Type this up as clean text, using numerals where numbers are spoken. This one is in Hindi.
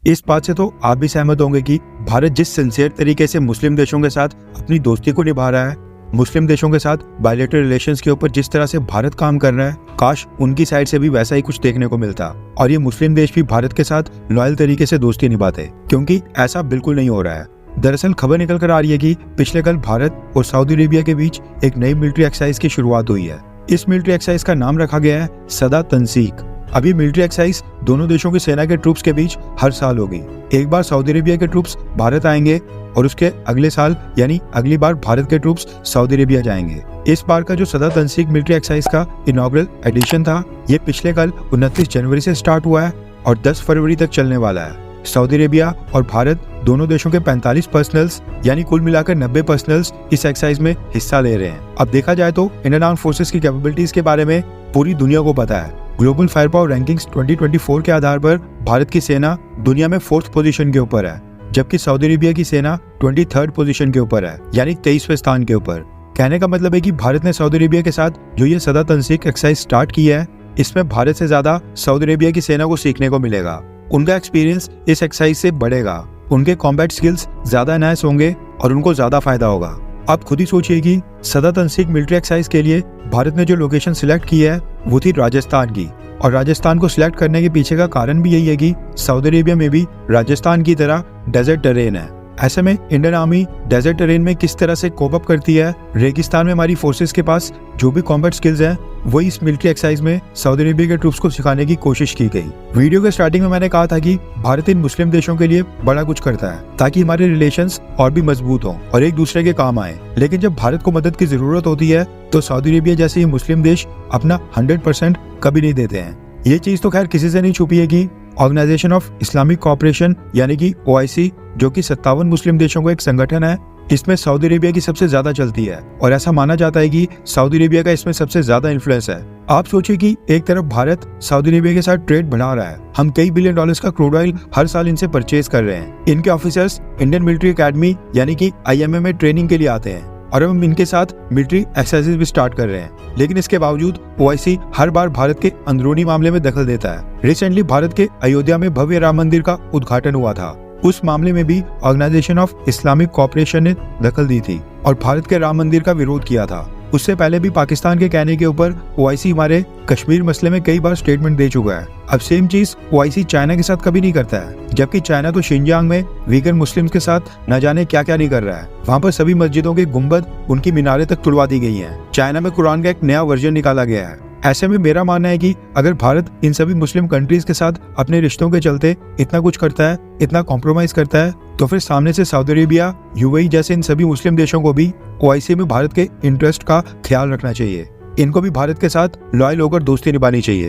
इस बात से तो आप भी सहमत होंगे कि भारत जिस सिंसियर तरीके से मुस्लिम देशों के साथ अपनी दोस्ती को निभा रहा है, मुस्लिम देशों के साथ बायलैटरल रिलेशंस के ऊपर जिस तरह से भारत काम कर रहा है, काश उनकी साइड से भी वैसा ही कुछ देखने को मिलता और ये मुस्लिम देश भी भारत के साथ लॉयल तरीके से दोस्ती निभाते, क्योंकि ऐसा बिल्कुल नहीं हो रहा है। दरअसल खबर निकल कर आ रही है कि पिछले कल भारत और सऊदी अरेबिया के बीच एक नई मिलिट्री एक्सरसाइज की शुरुआत हुई है। इस मिलिट्री एक्सरसाइज का नाम रखा गया है सदा तंसीक। अभी मिलिट्री एक्सरसाइज दोनों देशों की सेना के ट्रूप्स के बीच हर साल होगी। एक बार सऊदी अरेबिया के ट्रूप्स भारत आएंगे और उसके अगले साल यानी अगली बार भारत के ट्रूप्स सऊदी अरेबिया जाएंगे। इस बार का जो सदा तंसीक मिलिट्री एक्सरसाइज का इनॉग्रल एडिशन था, ये पिछले कल 29 जनवरी से स्टार्ट हुआ है और 10 फरवरी तक चलने वाला है। सऊदी अरेबिया और भारत दोनों देशों के 45 पर्सनल्स यानी कुल मिलाकर 90 पर्सनल्स इस एक्सरसाइज में हिस्सा ले रहे हैं। अब देखा जाए तो इंडियन आर्म्ड फोर्सेस की कैपेबिलिटीज के बारे में पूरी दुनिया को पता है। ग्लोबल फायर पावर रैंकिंग्स 2024 के आधार पर भारत की सेना दुनिया में 4th पोजीशन के ऊपर है, जबकि सऊदी अरेबिया की सेना 23rd पोजीशन के ऊपर है, यानी 23वें स्थान के ऊपर। कहने का मतलब है कि भारत ने सऊदी अरेबिया के साथ जो ये सदा तंसीक एक्सरसाइज स्टार्ट की है, इसमें भारत से ज्यादा सऊदी अरेबिया की सेना को सीखने को मिलेगा। उनका एक्सपीरियंस इस एक्सरसाइज से बढ़ेगा, उनके कॉम्बैट स्किल्स ज्यादा एनहांस होंगे और उनको ज्यादा फायदा होगा। आप खुद ही सोचिए कि सदा तंसीक मिलिट्री एक्सरसाइज के लिए भारत ने जो लोकेशन सिलेक्ट की है वो थी राजस्थान की, और राजस्थान को सिलेक्ट करने के पीछे का कारण भी यही है कि सऊदी अरेबिया में भी राजस्थान की तरह डेजर्ट टेरेन है। ऐसे में इंडियन आर्मी डेजर्ट टेरेन में किस तरह से कोप अप करती है, रेगिस्तान में हमारी फोर्सेस के पास जो भी कॉम्बैट स्किल्स हैं, वही इस मिलिट्री एक्सरसाइज में सऊदी अरेबिया के ट्रूप्स को सिखाने की कोशिश की गई। वीडियो के स्टार्टिंग में मैंने कहा था कि भारत इन मुस्लिम देशों के लिए बड़ा कुछ करता है ताकि हमारे रिलेशंस और भी मजबूत हों और एक दूसरे के काम आए, लेकिन जब भारत को मदद की जरूरत होती है तो सऊदी अरेबिया जैसे ही मुस्लिम देश अपना 100% कभी नहीं देते हैं। ये चीज तो खैर किसी से नहीं छुपी है कि ऑर्गेनाइजेशन ऑफ इस्लामिक कोऑपरेशन यानी कि OIC, जो कि 57 मुस्लिम देशों का एक संगठन है, इसमें सऊदी अरेबिया की सबसे ज्यादा चलती है और ऐसा माना जाता है कि सऊदी अरेबिया का इसमें सबसे ज्यादा इन्फ्लुएंस है। आप सोचिए कि एक तरफ भारत सऊदी अरेबिया के साथ ट्रेड बढ़ा रहा है, हम कई बिलियन डॉलर्स का क्रूड ऑयल हर साल इनसे परचेज कर रहे हैं, इनके ऑफिसर्स इंडियन मिलिट्री अकेडमी यानी कि IMA में ट्रेनिंग के लिए आते हैं और अब हम इनके साथ मिलिट्री एक्सरसाइजेज भी स्टार्ट कर रहे हैं, लेकिन इसके बावजूद OIC हर बार भारत के अंदरूनी मामले में दखल देता है। रिसेंटली भारत के अयोध्या में भव्य राम मंदिर का उद्घाटन हुआ था, उस मामले में भी ऑर्गेनाइजेशन ऑफ इस्लामिक कोऑपरेशन ने दखल दी थी और भारत के राम मंदिर का विरोध किया था। उससे पहले भी पाकिस्तान के कहने के ऊपर OIC हमारे कश्मीर मसले में कई बार स्टेटमेंट दे चुका है। अब सेम चीज OIC चाइना के साथ कभी नहीं करता है, जबकि चाइना तो शिनजियांग में वीगन मुस्लिम्स के साथ न जाने क्या क्या नहीं कर रहा है। वहाँ पर सभी मस्जिदों के गुंबद, उनकी मीनारें तक तुड़वा दी गई हैं। चाइना में कुरान का एक नया वर्जन निकाला गया है। ऐसे में मेरा मानना है कि अगर भारत इन सभी मुस्लिम कंट्रीज के साथ अपने रिश्तों के चलते इतना कुछ करता है, इतना कॉम्प्रोमाइज करता है, तो फिर सामने से सऊदी अरेबिया, UAE जैसे इन सभी मुस्लिम देशों को भी OIC में भारत के इंटरेस्ट का ख्याल रखना चाहिए। इनको भी भारत के साथ लॉयल होकर दोस्ती निभानी चाहिए।